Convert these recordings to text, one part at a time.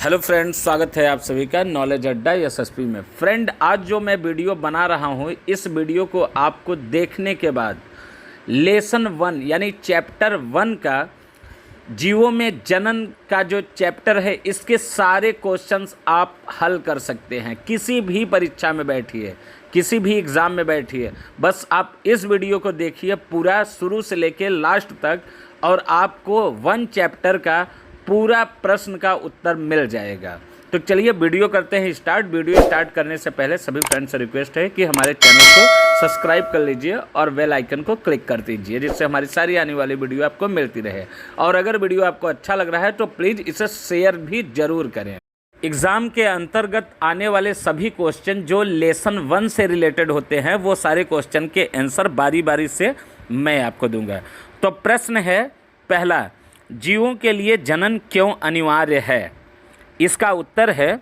Hello friends, स्वागत है आप सभी का नॉलेज अड्डा एसएसपी में। फ्रेंड, आज जो मैं वीडियो बना रहा हूँ, इस वीडियो को आपको देखने के बाद लेसन 1 यानी चैप्टर 1 का जीवों में जनन का जो चैप्टर है, इसके सारे क्वेश्चंस आप हल कर सकते हैं। किसी भी परीक्षा में बैठिए, किसी भी एग्ज़ाम में बैठिए, बस आप इस वीडियो को देखिए पूरा शुरू से लेके लास्ट तक, और आपको 1 चैप्टर का पूरा प्रश्न का उत्तर मिल जाएगा। तो चलिए वीडियो करते हैं स्टार्ट। वीडियो स्टार्ट करने से पहले सभी फ्रेंड्स से रिक्वेस्ट है कि हमारे चैनल को सब्सक्राइब कर लीजिए और बेल आइकन को क्लिक कर दीजिए, जिससे हमारी सारी आने वाली वीडियो आपको मिलती रहे। और अगर वीडियो आपको अच्छा लग रहा है तो प्लीज़ इसे शेयर भी ज़रूर करें। एग्ज़ाम के अंतर्गत आने वाले सभी क्वेश्चन जो लेसन 1 से रिलेटेड होते हैं, वो सारे क्वेश्चन के आंसर बारी बारी से मैं आपको दूंगा। तो प्रश्न है पहला, जीवों के लिए जनन क्यों अनिवार्य है? इसका उत्तर है,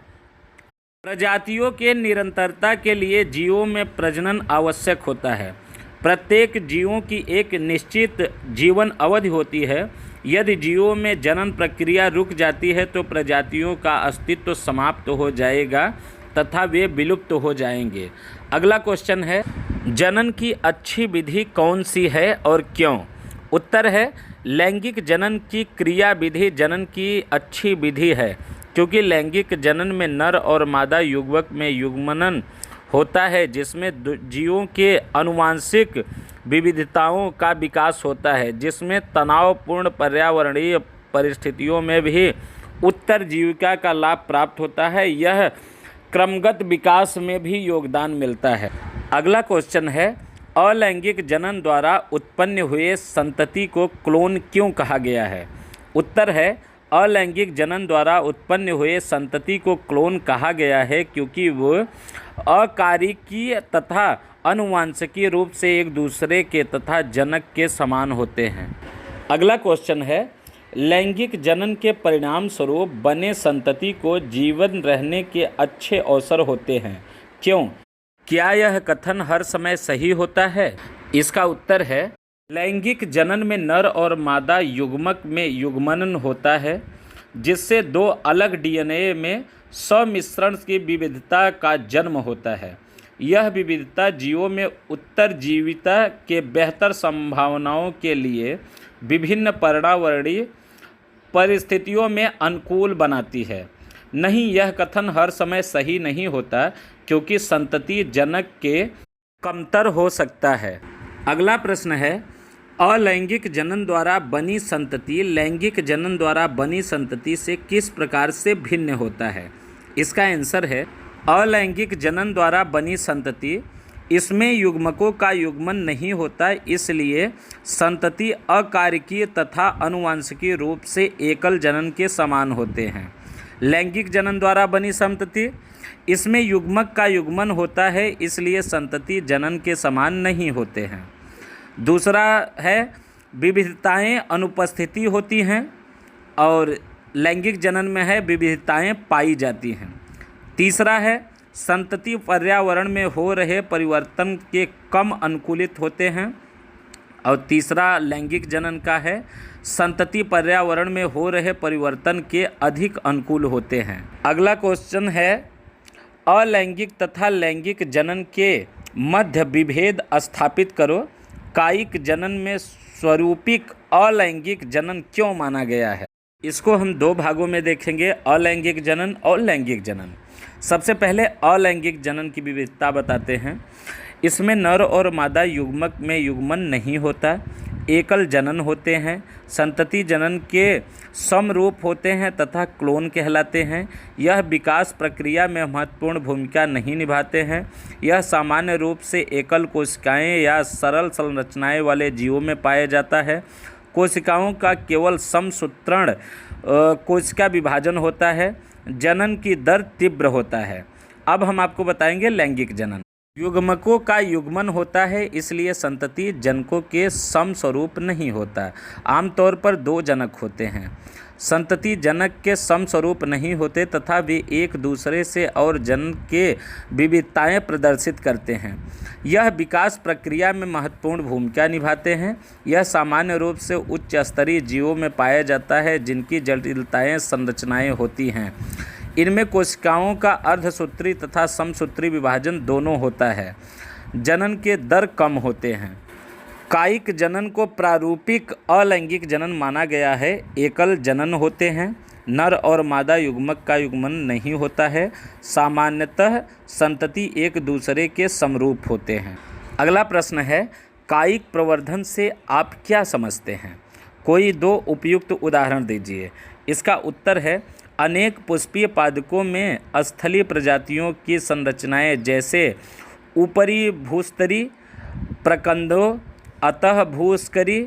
प्रजातियों के निरंतरता के लिए जीवों में प्रजनन आवश्यक होता है। प्रत्येक जीवों की एक निश्चित जीवन अवधि होती है। यदि जीवों में जनन प्रक्रिया रुक जाती है तो प्रजातियों का अस्तित्व समाप्त हो जाएगा तथा वे विलुप्त हो जाएंगे। अगला क्वेश्चन है, जनन की अच्छी विधि कौन सी है और क्यों? उत्तर है, लैंगिक जनन की क्रिया विधि जनन की अच्छी विधि है, क्योंकि लैंगिक जनन में नर और मादा युग्मक में युग्मनन होता है, जिसमें जीवों के आनुवंशिक विविधताओं का विकास होता है, जिसमें तनावपूर्ण पर्यावरणीय परिस्थितियों में भी उत्तरजीविका का लाभ प्राप्त होता है। यह क्रमगत विकास में भी योगदान मिलता है। अगला क्वेश्चन है, अलैंगिक जनन द्वारा उत्पन्न हुए संतति को क्लोन क्यों कहा गया है? उत्तर है, अलैंगिक जनन द्वारा उत्पन्न हुए संतति को क्लोन कहा गया है क्योंकि वो अकारिकीय तथा आनुवंशिकीय रूप से एक दूसरे के तथा जनक के समान होते हैं। अगला क्वेश्चन है, लैंगिक जनन के परिणाम स्वरूप बने संतति को जीवन रहने के अच्छे अवसर होते हैं। क्यों? क्या यह कथन हर समय सही होता है? इसका उत्तर है, लैंगिक जनन में नर और मादा युग्मक में युग्मनन होता है, जिससे 2 अलग डीएनए में सम्मिश्रण की विविधता का जन्म होता है। यह विविधता जीवों में उत्तरजीविता के बेहतर संभावनाओं के लिए विभिन्न पर्यावरणीय परिस्थितियों में अनुकूल बनाती है। नहीं, यह कथन हर समय सही नहीं होता, क्योंकि संतति जनक के कमतर हो सकता है। अगला प्रश्न है, अलैंगिक जनन द्वारा बनी संतति लैंगिक जनन द्वारा बनी संतति से किस प्रकार से भिन्न होता है? इसका आंसर है, अलैंगिक जनन द्वारा बनी संतति, इसमें युग्मकों का युग्मन नहीं होता, इसलिए संतति अकारिकीय तथा आनुवंशिकीय रूप से एकल जनन के समान होते हैं। लैंगिक जनन द्वारा बनी संतति, इसमें युग्मक का युग्मन होता है, इसलिए संतति जनन के समान नहीं होते हैं। दूसरा है, विविधताएं अनुपस्थिति होती हैं और लैंगिक जनन में है विविधताएं पाई जाती हैं। तीसरा है, संतति पर्यावरण में हो रहे परिवर्तन के कम अनुकूलित होते हैं। और तीसरा लैंगिक जनन का है, संतति पर्यावरण में हो रहे परिवर्तन के अधिक अनुकूल होते हैं। अगला क्वेश्चन है, अलैंगिक तथा लैंगिक जनन के मध्य विभेद स्थापित करो। कायिक जनन में स्वरूपिक अलैंगिक जनन क्यों माना गया है? इसको हम 2 भागों में देखेंगे, अलैंगिक जनन और लैंगिक जनन। सबसे पहले अलैंगिक जनन की विविधता बताते हैं। इसमें नर और मादा युग्मक में युग्मन नहीं होता, एकल जनन होते हैं, संतति जनन के समरूप होते हैं तथा क्लोन कहलाते हैं। यह विकास प्रक्रिया में महत्वपूर्ण भूमिका नहीं निभाते हैं। यह सामान्य रूप से एकल कोशिकाएं या सरल संरचनाएं वाले जीवों में पाया जाता है। कोशिकाओं का केवल समसूत्रण कोशिका विभाजन होता है। जनन की दर तीव्र होता है। अब हम आपको बताएंगे लैंगिक जनन। युग्मकों का युग्मन होता है, इसलिए संतति जनकों के समस्वरूप नहीं होता। आमतौर पर 2 जनक होते हैं। संतति जनक के समस्वरूप नहीं होते तथा वे एक दूसरे से और जनक के विविधताएं प्रदर्शित करते हैं। यह विकास प्रक्रिया में महत्वपूर्ण भूमिका निभाते हैं। यह सामान्य रूप से उच्च स्तरीय जीवों में पाया जाता है, जिनकी जटिलताएं संरचनाएं होती हैं। इनमें कोशिकाओं का अर्धसूत्री तथा समसूत्री विभाजन दोनों होता है। जनन के दर कम होते हैं। कायिक जनन को प्रारूपिक अलैंगिक जनन माना गया है। एकल जनन होते हैं। नर और मादा युग्मक का युग्मन नहीं होता है। सामान्यतः संतति एक दूसरे के समरूप होते हैं। अगला प्रश्न है, कायिक प्रवर्धन से आप क्या समझते हैं? कोई दो उपयुक्त उदाहरण दीजिए। इसका उत्तर है, अनेक पुष्पीय पादपों में स्थलीय प्रजातियों की संरचनाएं जैसे ऊपरी भूस्तरी प्रकंदों, अतः भूस्करी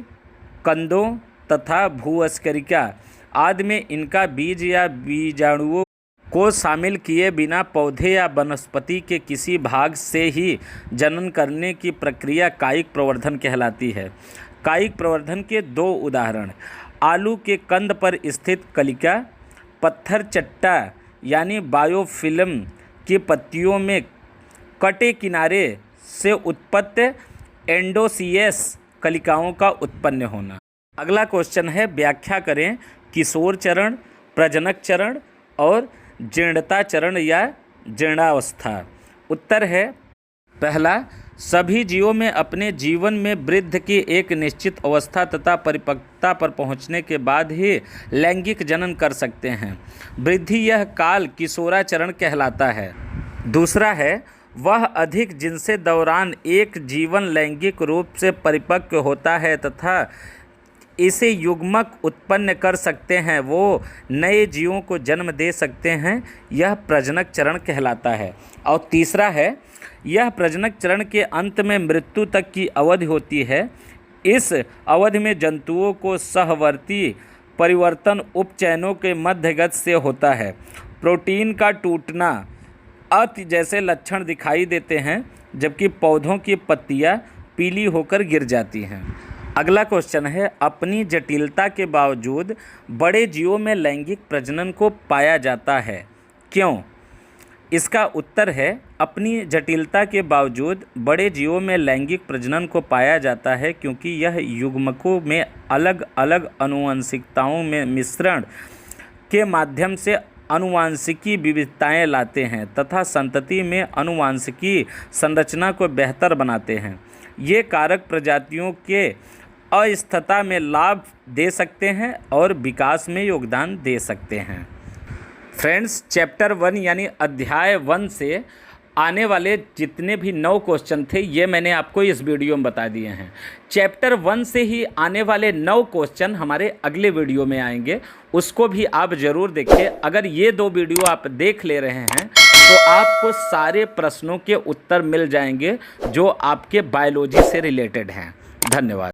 कंदों तथा भूस्करिका आदि में इनका बीज या बीजाणुओं को शामिल किए बिना पौधे या वनस्पति के किसी भाग से ही जनन करने की प्रक्रिया कायिक प्रवर्धन कहलाती है। कायिक प्रवर्धन के दो उदाहरण, आलू के कंद पर स्थित कलिका, पत्थर चट्टा यानी बायोफिल्म की पत्तियों में कटे किनारे से उत्पत्त एंडोसियस कलिकाओं का उत्पन्न होना। अगला क्वेश्चन है, व्याख्या करें किशोर चरण, प्रजनक चरण और जीर्णता चरण या जीर्णावस्था। उत्तर है, पहला, सभी जीवों में अपने जीवन में वृद्धि की एक निश्चित अवस्था तथा परिपक्वता पर पहुंचने के बाद ही लैंगिक जनन कर सकते हैं। वृद्धि यह काल किशोराचरण कहलाता है। दूसरा है, वह अधिक जिनसे दौरान एक जीवन लैंगिक रूप से परिपक्व होता है तथा इसे युग्मक उत्पन्न कर सकते हैं, वो नए जीवों को जन्म दे सकते हैं। यह प्रजनक चरण कहलाता है। और तीसरा है, यह प्रजनक चरण के अंत में मृत्यु तक की अवधि होती है। इस अवधि में जंतुओं को सहवर्ती परिवर्तन उपचयनों के मध्यगत से होता है। प्रोटीन का टूटना अति जैसे लक्षण दिखाई देते हैं, जबकि पौधों की पत्तियां पीली होकर गिर जाती हैं। अगला क्वेश्चन है, अपनी जटिलता के बावजूद बड़े जीवों में लैंगिक प्रजनन को पाया जाता है, क्यों? इसका उत्तर है, अपनी जटिलता के बावजूद बड़े जीवों में लैंगिक प्रजनन को पाया जाता है क्योंकि यह युग्मकों में अलग अलग आनुवंशिकताओं में मिश्रण के माध्यम से आनुवांशिकी विविधताएं लाते हैं तथा संतति में आनुवांशिकी संरचना को बेहतर बनाते हैं। ये कारक प्रजातियों के अस्थिरता में लाभ दे सकते हैं और विकास में योगदान दे सकते हैं। फ्रेंड्स, चैप्टर 1 यानी अध्याय 1 से आने वाले जितने भी 9 क्वेश्चन थे, ये मैंने आपको इस वीडियो में बता दिए हैं। चैप्टर 1 से ही आने वाले 9 क्वेश्चन हमारे अगले वीडियो में आएंगे, उसको भी आप ज़रूर देखिए। अगर ये 2 वीडियो आप देख ले रहे हैं तो आपको सारे प्रश्नों के उत्तर मिल जाएंगे जो आपके बायोलॉजी से रिलेटेड हैं। धन्यवाद।